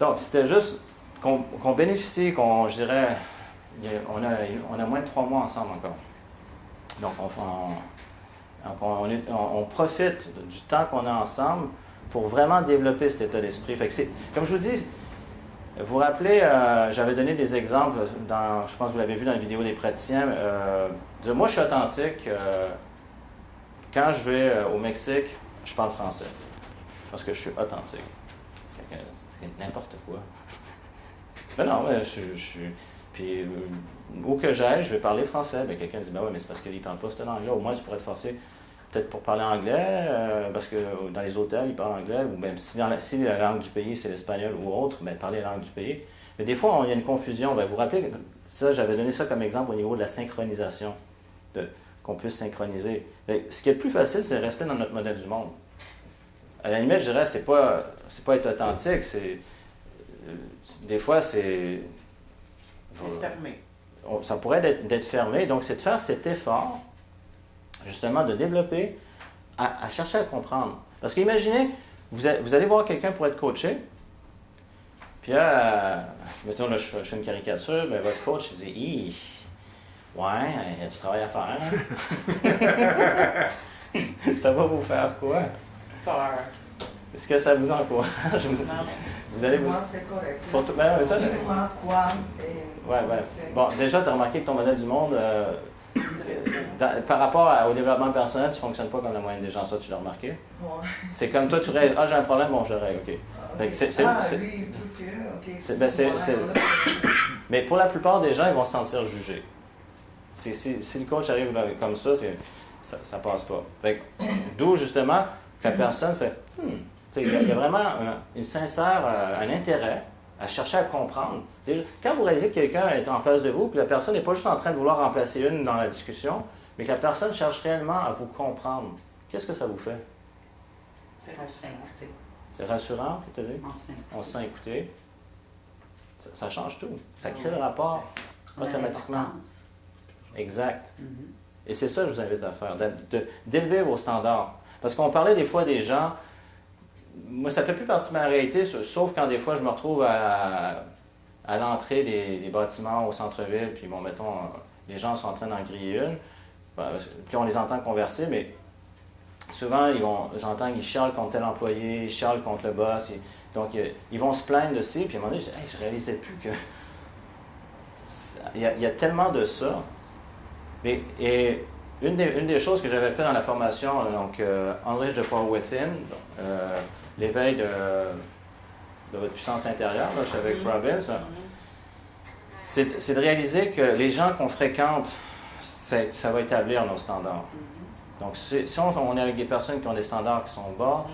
Donc, c'était juste qu'on bénéficie, je dirais, on a moins de 3 mois ensemble encore. Donc, on profite du temps qu'on a ensemble pour vraiment développer cet état d'esprit. Fait que comme je vous dis, vous vous rappelez, j'avais donné des exemples, je pense que vous l'avez vu dans la vidéo des praticiens. Moi, je suis authentique. Quand je vais au Mexique, je parle français. Parce que je suis authentique. C'est n'importe quoi. Ben non, je suis. Puis, où que j'aille, je vais parler français. Ben, quelqu'un dit, ben oui, mais c'est parce qu'il ne parle pas cette langue-là. Au moins, tu pourrais te forcer peut-être pour parler anglais, parce que dans les hôtels, ils parlent anglais. Ou même si la langue du pays, c'est l'espagnol ou autre, ben, parler la langue du pays. Mais des fois, il y a une confusion. Ben, vous vous rappelez, ça, j'avais donné ça comme exemple au niveau de la synchronisation. Qu'on puisse synchroniser. Ben, ce qui est le plus facile, c'est de rester dans notre modèle du monde. À la limite, je dirais, c'est pas être authentique, des fois, c'est... C'est fermé. Ça pourrait d'être fermé. Donc, c'est de faire cet effort, justement, de développer, à chercher à comprendre. Parce qu'imaginez, vous allez voir quelqu'un pour être coaché, puis là, mettons, là, je fais une caricature, ben, votre coach, il dit, ouais, il y a du travail à faire. Hein? Ça va vous faire quoi? Peur. Est-ce que ça vous encourage? Vous allez Moi, c'est correct. Pour tout, ben, toi, moi, quoi? Ouais. Bon, déjà, tu as remarqué que ton modèle du monde, par rapport au développement personnel, tu ne fonctionnes pas comme la moyenne des gens. Ça, tu l'as remarqué? Ouais. C'est comme toi, tu rêves, j'ai un problème, bon, je règle, OK. Lui, il trouve que, OK. Mais pour la plupart des gens, ils vont se sentir jugés. Si le coach arrive comme ça, ça passe pas. D'où, justement, que la personne fait, il y a vraiment un intérêt à chercher à comprendre. Déjà, quand vous réalisez que quelqu'un est en face de vous, puis la personne n'est pas juste en train de vouloir remplacer une dans la discussion, mais que la personne cherche réellement à vous comprendre, qu'est-ce que ça vous fait? C'est rassurant. C'est rassurant, tu te dis? On se sent écouter. Ça change tout. Ça crée le rapport automatiquement. Exact. Et c'est ça que je vous invite à faire, d'élever vos standards. Parce qu'on parlait des fois des gens, moi ça fait plus partie de ma réalité, sauf quand des fois je me retrouve à l'entrée des bâtiments au centre-ville, puis bon, mettons, les gens sont en train d'en griller une, puis on les entend converser, mais souvent j'entends qu'ils chialent contre tel employé, ils chialent contre le boss, donc ils vont se plaindre de ça, puis à un moment donné, je réalisais plus que il y a tellement de ça. Et une des choses que j'avais fait dans la formation, donc Unleash the Power Within, l'éveil de votre puissance intérieure, là, je suis avec Robbins, c'est de réaliser que les gens qu'on fréquente, ça va établir nos standards. Donc, si on est avec des personnes qui ont des standards qui sont bas,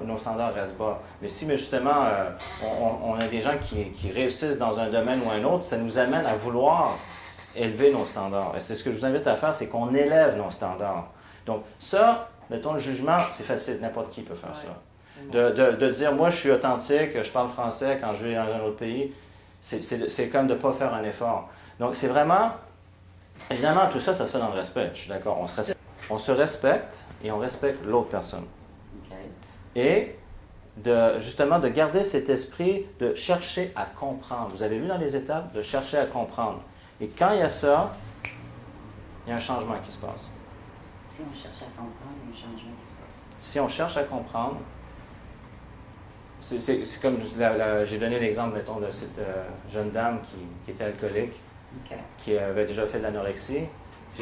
nos standards restent bas. Mais si justement, on a des gens qui réussissent dans un domaine ou un autre, ça nous amène à vouloir élever nos standards. Et c'est ce que je vous invite à faire, c'est qu'on élève nos standards. Donc ça, mettons le jugement, c'est facile, n'importe qui peut faire ça. De dire, moi je suis authentique, je parle français quand je vais dans un autre pays, c'est comme de ne pas faire un effort. Donc c'est vraiment, évidemment tout ça, ça se fait dans le respect, je suis d'accord, on se respecte et on respecte l'autre personne. Et justement de garder cet esprit de chercher à comprendre. Vous avez vu dans les étapes, de chercher à comprendre. Et quand il y a ça, il y a un changement qui se passe. Si on cherche à comprendre, il y a un changement qui se passe. Si on cherche à comprendre, c'est comme j'ai donné l'exemple, mettons, de cette jeune dame qui était alcoolique, qui avait déjà fait de l'anorexie.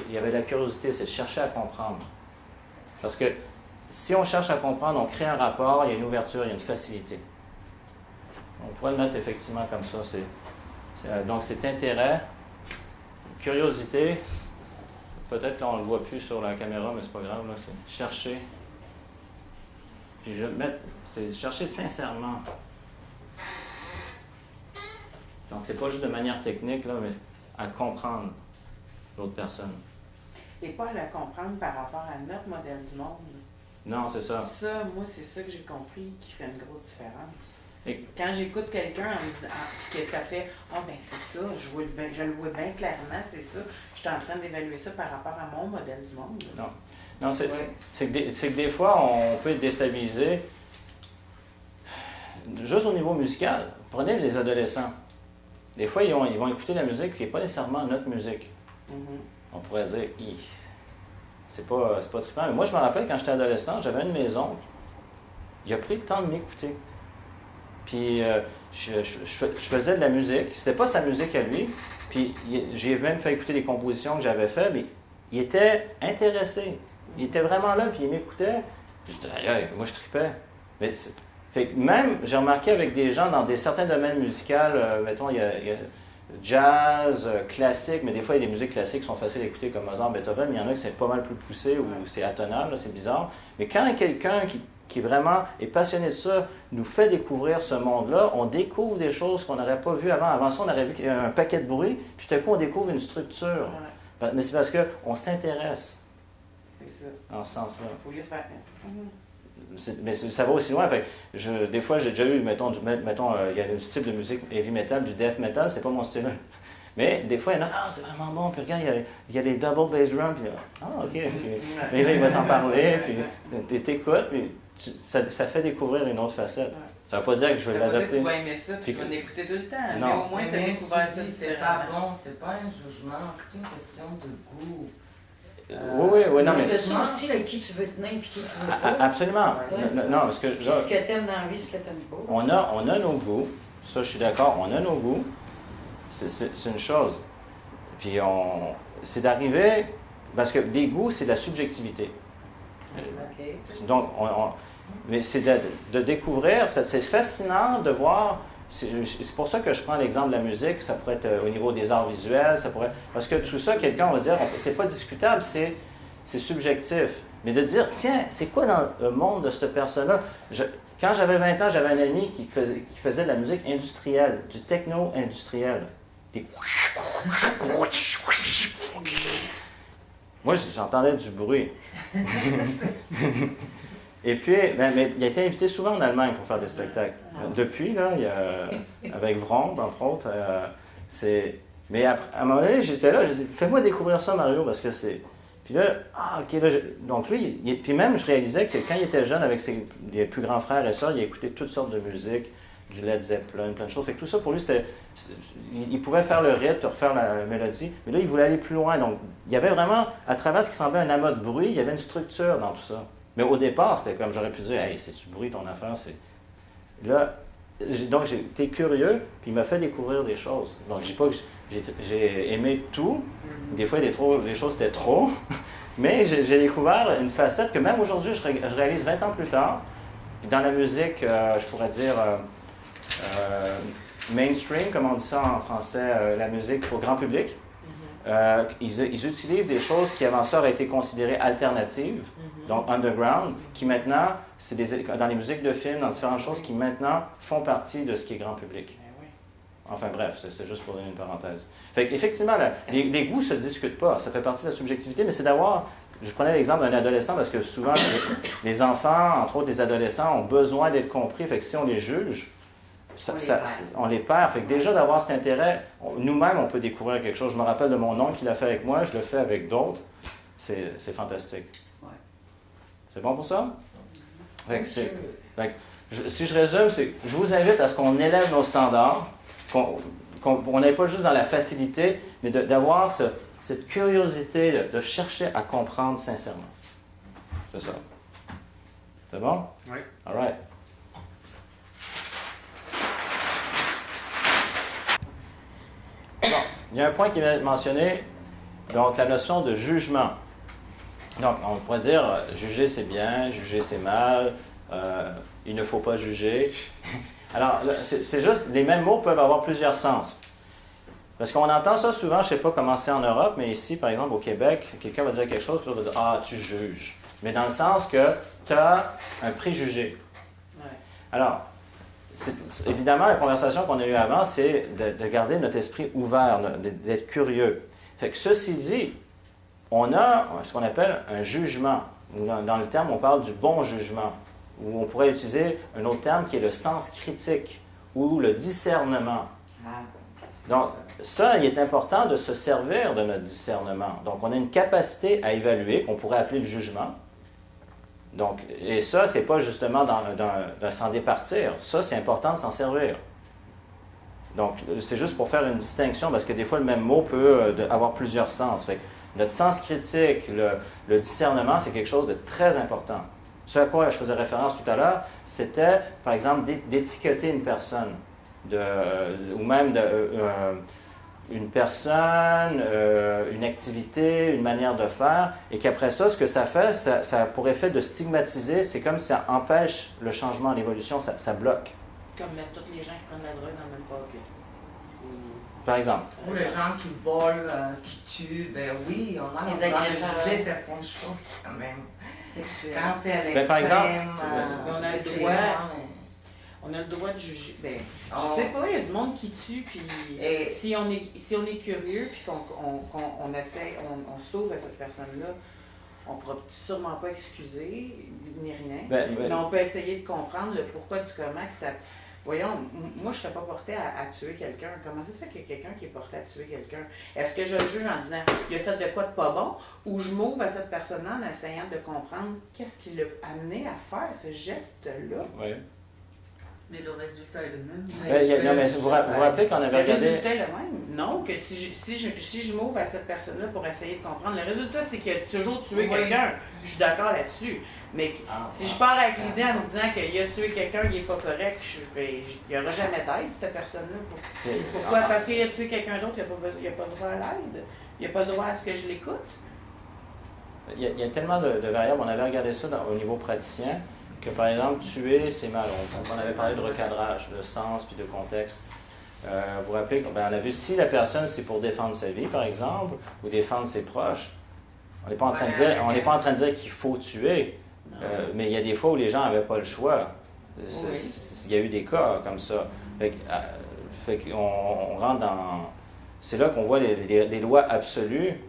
Il y avait de la curiosité, c'est de chercher à comprendre. Parce que si on cherche à comprendre, on crée un rapport, il y a une ouverture, il y a une facilité. On pourrait le mettre effectivement comme ça. Donc cet intérêt, curiosité, peut-être là on ne le voit plus sur la caméra, mais c'est pas grave, là, c'est chercher. Puis je vais mettre, c'est chercher sincèrement. Donc c'est pas juste de manière technique, là, mais à comprendre l'autre personne. Et pas à la comprendre par rapport à notre modèle du monde. Non, c'est ça. Ça, moi, c'est ça que j'ai compris qui fait une grosse différence. Et quand j'écoute quelqu'un en me disant que ça fait « Ah, ben c'est ça, je le vois bien clairement, c'est ça. » Je suis en train d'évaluer ça par rapport à mon modèle du monde. Non, c'est que des fois, on peut être déstabilisé. Juste au niveau musical, prenez les adolescents. Des fois, ils vont écouter la musique qui n'est pas nécessairement notre musique. On pourrait dire, c'est pas trippant. Mais moi, je me rappelle quand j'étais adolescent, j'avais une maison. Il a pris le temps de m'écouter. Puis je faisais de la musique. C'était pas sa musique à lui. Puis j'ai même fait écouter les compositions que j'avais faites. Mais il était intéressé. Il était vraiment là, puis il m'écoutait. Puis je disais, hey, moi je tripais. Fait que même, j'ai remarqué avec des gens dans certains domaines musicaux, mettons, il y a jazz, classique, mais des fois, il y a des musiques classiques qui sont faciles à écouter comme Mozart, Beethoven, mais il y en a qui c'est pas mal plus poussé ou c'est atonal, là, c'est bizarre. Mais quand quelqu'un qui vraiment est passionné de ça nous fait découvrir ce monde-là, on découvre des choses qu'on n'aurait pas vues avant. Avant ça, on aurait vu un paquet de bruit, puis tout à coup, on découvre une structure. Ouais. Mais c'est parce qu'on s'intéresse en ce sens-là. Mais ça va aussi loin. Fait des fois, j'ai déjà eu, mettons, il y avait un type de musique heavy metal, du death metal, c'est pas mon style. Mais des fois, il y en a, c'est vraiment bon, puis regarde, il y a des double bass drums, puis OK. Puis là, il va t'en parler, puis t'écoutes, puis ça fait découvrir une autre facette. Ça veut pas dire que je vais l'adapter. Tu vas aimer ça, puis tu vas l'écouter tout le temps. Non. Mais au moins, tu as découvert ça. C'est pas bon, c'est pas un jugement, c'est une question de goût. Oui, non, mais... Tu sais aussi avec qui tu veux tenir et qui tu veux pas. Absolument. Non, parce que... Puis ce que t'aimes dans la vie, ce que t'aimes pas. On a nos goûts. Ça, je suis d'accord. On a nos goûts. C'est une chose. Puis c'est d'arriver... Parce que les goûts, c'est de la subjectivité. Okay. Donc, mais c'est de découvrir... C'est fascinant de voir... C'est pour ça que je prends l'exemple de la musique, ça pourrait être au niveau des arts visuels, parce que tout ça, quelqu'un va dire, c'est pas discutable, c'est subjectif. Mais de dire, tiens, c'est quoi dans le monde de cette personne-là? Quand j'avais 20 ans, j'avais un ami qui faisait de la musique industrielle, du techno-industriel. Moi, j'entendais du bruit. Et puis, mais il a été invité souvent en Allemagne pour faire des spectacles. Depuis, là, avec Vrond, entre autres, Mais à un moment donné, j'étais là, j'ai dit, fais-moi découvrir ça, Mario, parce que c'est... Puis là, OK, là, donc lui, puis même, je réalisais que quand il était jeune, avec les plus grands frères et sœurs, il écoutait toutes sortes de musique, du Led Zeppelin, plein de choses. Fait que tout ça, pour lui, c'était... Il pouvait faire le rythme, refaire la mélodie, mais là, il voulait aller plus loin. Donc, il y avait vraiment, à travers ce qui semblait un amas de bruit, il y avait une structure dans tout ça. Mais au départ, c'était comme j'aurais pu dire, hey, c'est du bruit ton affaire, c'est. Là, donc j'ai été curieux, puis il m'a fait découvrir des choses. Donc je dis pas que j'ai aimé tout. Des fois, des choses étaient trop. Mais j'ai découvert une facette que même aujourd'hui, je réalise 20 ans plus tard. Dans la musique, je pourrais dire mainstream, comme on dit ça en français, la musique pour grand public. Ils utilisent des choses qui avant ça auraient été considérées alternatives, donc underground, qui maintenant, c'est dans les musiques de films, dans différentes choses qui maintenant font partie de ce qui est grand public. Enfin bref, c'est juste pour donner une parenthèse. Fait qu'effectivement, les goûts ne se discutent pas, ça fait partie de la subjectivité, mais c'est d'avoir... Je prenais l'exemple d'un adolescent parce que souvent, les enfants, entre autres les adolescents, ont besoin d'être compris, fait que si on les juge, on les perd. Fait que déjà d'avoir cet intérêt, nous-mêmes, on peut découvrir quelque chose. Je me rappelle de mon oncle qui l'a fait avec moi, je le fais avec d'autres. C'est fantastique. Ouais. C'est bon pour ça? Si je résume, je vous invite à ce qu'on élève nos standards, qu'on n'aille pas juste dans la facilité, mais d'avoir cette curiosité de chercher à comprendre sincèrement. C'est ça. C'est bon? Oui. All right. Il y a un point qui vient d'être mentionné, donc la notion de jugement. Donc, on pourrait dire, juger c'est bien, juger c'est mal, il ne faut pas juger. Alors, c'est juste, les mêmes mots peuvent avoir plusieurs sens. Parce qu'on entend ça souvent, je ne sais pas comment c'est en Europe, mais ici, par exemple, au Québec, quelqu'un va dire quelque chose, puis l'autre va dire « Ah, tu juges ». Mais dans le sens que tu as un préjugé. Ouais. Alors, évidemment, la conversation qu'on a eue avant, c'est de garder notre esprit ouvert, d'être curieux. Fait que ceci dit, on a ce qu'on appelle un jugement. Dans le terme, on parle du bon jugement. Ou on pourrait utiliser un autre terme qui est le sens critique ou le discernement. Donc, ça, il est important de se servir de notre discernement. Donc, on a une capacité à évaluer, qu'on pourrait appeler le jugement. Donc, et ça, c'est pas justement de s'en départir. Ça, c'est important de s'en servir. Donc, c'est juste pour faire une distinction, parce que des fois, le même mot peut avoir plusieurs sens. Fait que notre sens critique, le discernement, c'est quelque chose de très important. Ce à quoi je faisais référence tout à l'heure, c'était, par exemple, d'étiqueter une personne, ou même une personne, une activité, une manière de faire, et qu'après ça, ce que ça fait, ça a pour effet de stigmatiser, c'est comme si ça empêche le changement, l'évolution, ça bloque. Comme mettre tous les gens qui prennent la drogue dans le même pocket. Par exemple. Ou les gens qui volent, qui tuent, ben oui, on a le droit de juger certaines choses quand même. Sexuel. Quand c'est à Ben, l'extrême, par exemple, on a le c'est droit. vraiment, On a le droit de juger. Ben, Oh. je sais pas, il y a du monde qui tue, puis Et- si on est curieux, puis qu'on essaie, on sauve à cette personne-là, on pourra sûrement pas excuser, ni rien, mais on peut essayer de comprendre le pourquoi du comment, que ça... Voyons, moi, je serais pas portée à tuer quelqu'un. Comment ça se fait qu'il y a quelqu'un qui est porté à tuer quelqu'un? Est-ce que je le juge en disant « il a fait de quoi de pas bon » ou je m'ouvre à cette personne-là en essayant de comprendre qu'est-ce qui l'a amené à faire ce geste-là? Oui. Mais le résultat est le même. Non, mais vous rappelez qu'on avait Le regardé... résultat est le même. Non, que si je m'ouvre à cette personne-là pour essayer de comprendre, le résultat, c'est qu'il a toujours tué quelqu'un. Je suis d'accord là-dessus. Mais si je pars avec l'idée en me disant qu'il a tué quelqu'un qui n'est pas correct, il n'y aura jamais d'aide, cette personne-là. Pourquoi? Parce qu'il a tué quelqu'un d'autre, il n'a pas le droit à l'aide. Il n'a pas le droit à ce que je l'écoute. Il y a tellement de variables. On avait regardé ça au niveau praticien, que par exemple, tuer, c'est mal. On avait parlé de recadrage, de sens puis de contexte. Vous vous rappelez qu'on a vu si la personne, c'est pour défendre sa vie, par exemple, ou défendre ses proches, on n'est pas en train de dire qu'il faut tuer, mais il y a des fois où les gens n'avaient pas le choix. Il y a eu des cas comme ça. Fait qu'on rentre dans... C'est là qu'on voit des lois absolues.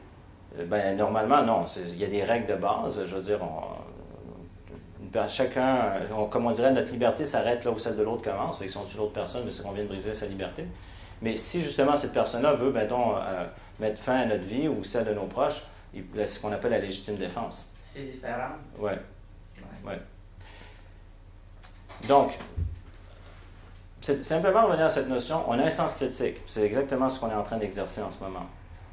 Ben, normalement, non. Il y a des règles de base. Je veux dire, chacun, comme on dirait, notre liberté s'arrête là où celle de l'autre commence. Fait que si on tue l'autre personne, mais c'est qu'on vient de briser sa liberté. Mais si justement cette personne-là veut, mettons, mettre fin à notre vie ou celle de nos proches, c'est ce qu'on appelle la légitime défense. c'est différent. Oui. Ouais. Donc, c'est simplement revenir à cette notion, on a un sens critique. C'est exactement ce qu'on est en train d'exercer en ce moment.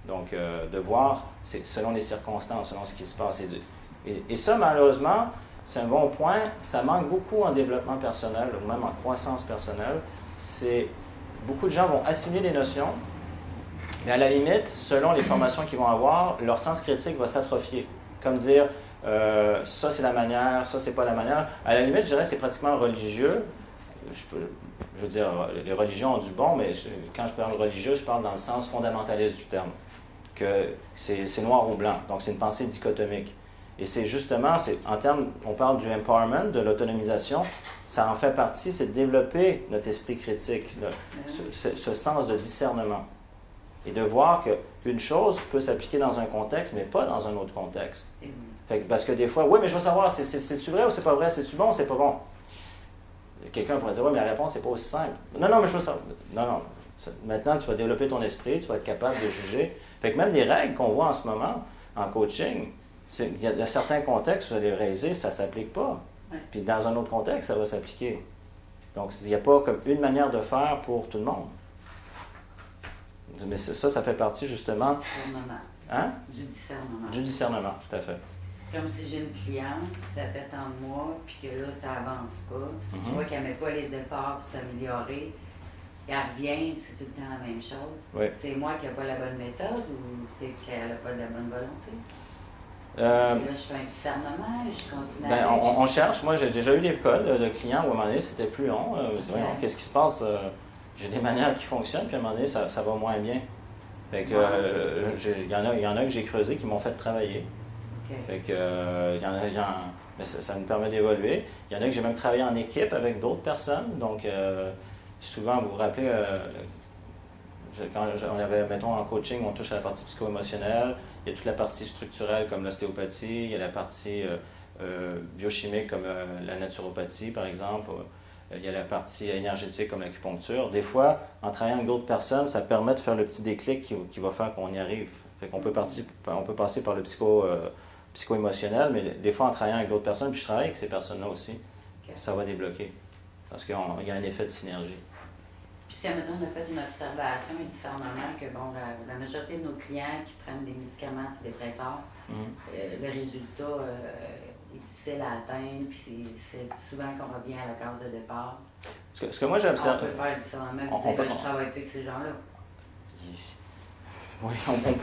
Donc, de voir, c'est selon les circonstances, selon ce qui se passe. Et ça, malheureusement, c'est un bon point. Ça manque beaucoup en développement personnel, ou même en croissance personnelle. Beaucoup de gens vont assimiler les notions, mais à la limite, selon les formations qu'ils vont avoir, leur sens critique va s'atrophier. Comme dire, ça c'est la manière, ça c'est pas la manière. À la limite, je dirais que c'est pratiquement religieux. Je veux dire, les religions ont du bon, mais quand je parle religieux, je parle dans le sens fondamentaliste du terme. Que c'est noir ou blanc. Donc c'est une pensée dichotomique. Et c'est justement, en termes, on parle du empowerment, de l'autonomisation, ça en fait partie, c'est de développer notre esprit critique, ce sens de discernement. Et de voir qu'une chose peut s'appliquer dans un contexte, mais pas dans un autre contexte. Parce que des fois, oui, mais je veux savoir, c'est-tu vrai ou c'est pas vrai? C'est-tu bon ou c'est pas bon? Quelqu'un pourrait dire, oui, mais la réponse n'est pas aussi simple. Non, mais je veux savoir. Non. Maintenant, tu vas développer ton esprit, tu vas être capable de juger. Fait que même des règles qu'on voit en ce moment, en coaching, il y a certains contextes, vous allez réaliser, ça ne s'applique pas. Ouais. Puis dans un autre contexte, ça va s'appliquer. Donc, il n'y a pas comme une manière de faire pour tout le monde. Mais ça fait partie justement... Du discernement. Du discernement, tout à fait. C'est comme si j'ai une cliente, ça fait tant de mois, puis que là, ça avance pas. Je vois qu'elle met pas les efforts pour s'améliorer. Elle revient, c'est tout le temps la même chose. Oui. C'est moi qui n'ai pas la bonne méthode ou c'est qu'elle n'a pas de la bonne volonté? Là, je fais un discernement, je continue à aller. On cherche. Moi, j'ai déjà eu des cas de clients où à un moment donné, c'était plus long. Je me dis, voyons, qu'est-ce qui se passe? J'ai des manières qui fonctionnent, puis à un moment donné, ça va moins bien. Fait que, il y en a que j'ai creusé qui m'ont fait travailler. Okay. Fait que, mais ça nous permet d'évoluer. Il y en a que j'ai même travaillé en équipe avec d'autres personnes. Donc, souvent, vous vous rappelez, quand on avait, mettons, en coaching, on touche à la partie psycho-émotionnelle. Il y a toute la partie structurelle comme l'ostéopathie. Il y a la partie biochimique comme la naturopathie, par exemple. Il y a la partie énergétique comme l'acupuncture. Des fois, en travaillant avec d'autres personnes, ça permet de faire le petit déclic qui va faire qu'on y arrive. Fait qu'on peut passer par le psycho-émotionnel, mais des fois en travaillant avec d'autres personnes, puis je travaille avec ces personnes-là aussi, ça va débloquer. Parce qu'il y a un effet de synergie. Puis si, admettons, on a fait une observation et discernement que, bon, la majorité de nos clients qui prennent des médicaments antidépresseurs, le résultat est difficile à atteindre, puis c'est souvent qu'on revient à la case de départ. Ce que moi j'ai observé... On peut faire du discernement, puis dire, je travaille plus avec ces gens-là. Oui,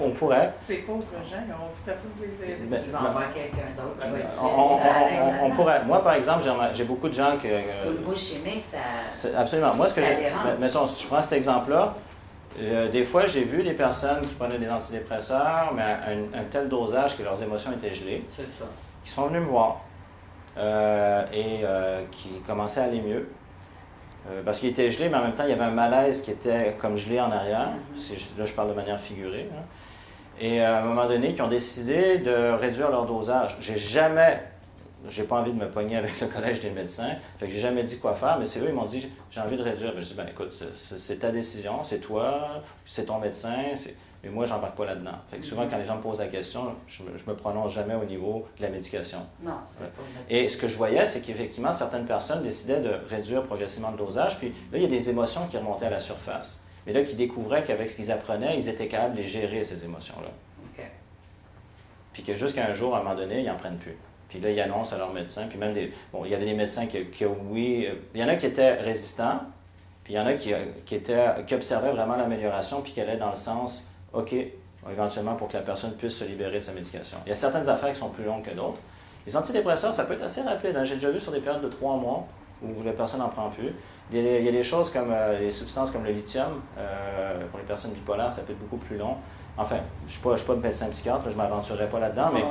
on pourrait. Ces pauvres gens, ils ont tout à fait les aider. Ils vont avoir quelqu'un d'autre qui va être plus on pourrait. Moi, par exemple, j'ai beaucoup de gens que... Au niveau chimique, ça... Absolument. Moi, ce que dérange. mettons, si je prends cet exemple-là, des fois, j'ai vu des personnes qui prenaient des antidépresseurs, mais à un tel dosage que leurs émotions étaient gelées. C'est ça. Qui sont venus me voir et qui commençaient à aller mieux. Parce qu'il était gelé, mais en même temps, il y avait un malaise qui était comme gelé en arrière. Là, je parle de manière figurée. Hein. Et à un moment donné, ils ont décidé de réduire leur dosage. J'ai pas envie de me pogner avec le Collège des médecins, fait que j'ai jamais dit quoi faire, mais c'est eux, ils m'ont dit, j'ai envie de réduire. Je dis, ben écoute, c'est ta décision, c'est toi, c'est ton médecin, mais moi, j'embarque pas là-dedans. Fait que souvent, quand les gens me posent la question, je me prononce jamais au niveau de la médication. Non, c'est pas vrai. Et ce que je voyais, c'est qu'effectivement, certaines personnes décidaient de réduire progressivement le dosage, puis là, il y a des émotions qui remontaient à la surface. Mais là, qui découvraient qu'avec ce qu'ils apprenaient, ils étaient capables de les gérer, ces émotions-là. OK. Puis que jusqu'à un jour, à un moment donné, ils n'en prennent plus. Puis là, ils annoncent à leur médecin, puis même il y avait des médecins qui il y en a qui étaient résistants, puis il y en a qui observaient vraiment l'amélioration, puis qui allaient dans le sens, OK, éventuellement pour que la personne puisse se libérer de sa médication. Il y a certaines affaires qui sont plus longues que d'autres. Les antidépresseurs, ça peut être assez rapide. Hein? J'ai déjà vu sur des périodes de 3 mois où la personne n'en prend plus. Il y a des choses comme les substances comme le lithium, pour les personnes bipolaires, ça peut être beaucoup plus long. Enfin, je ne suis pas médecin psychiatre, je ne m'aventurerai pas là-dedans, mais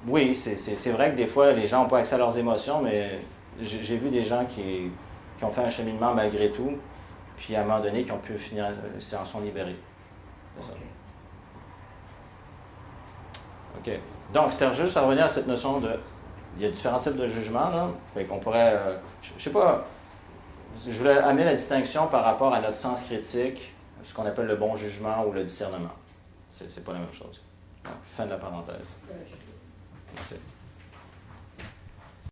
oui, c'est vrai que des fois, les gens n'ont pas accès à leurs émotions, mais j'ai vu des gens qui ont fait un cheminement malgré tout, puis à un moment donné, qui ont pu finir, s'en sont libérés. C'est ça. OK. Donc, c'était juste à revenir à cette notion de... Il y a différents types de jugements, là. Fait qu'on pourrait... je sais pas... Je voulais amener la distinction par rapport à notre sens critique, ce qu'on appelle le bon jugement ou le discernement. C'est pas la même chose. Donc, fin de la parenthèse. Merci.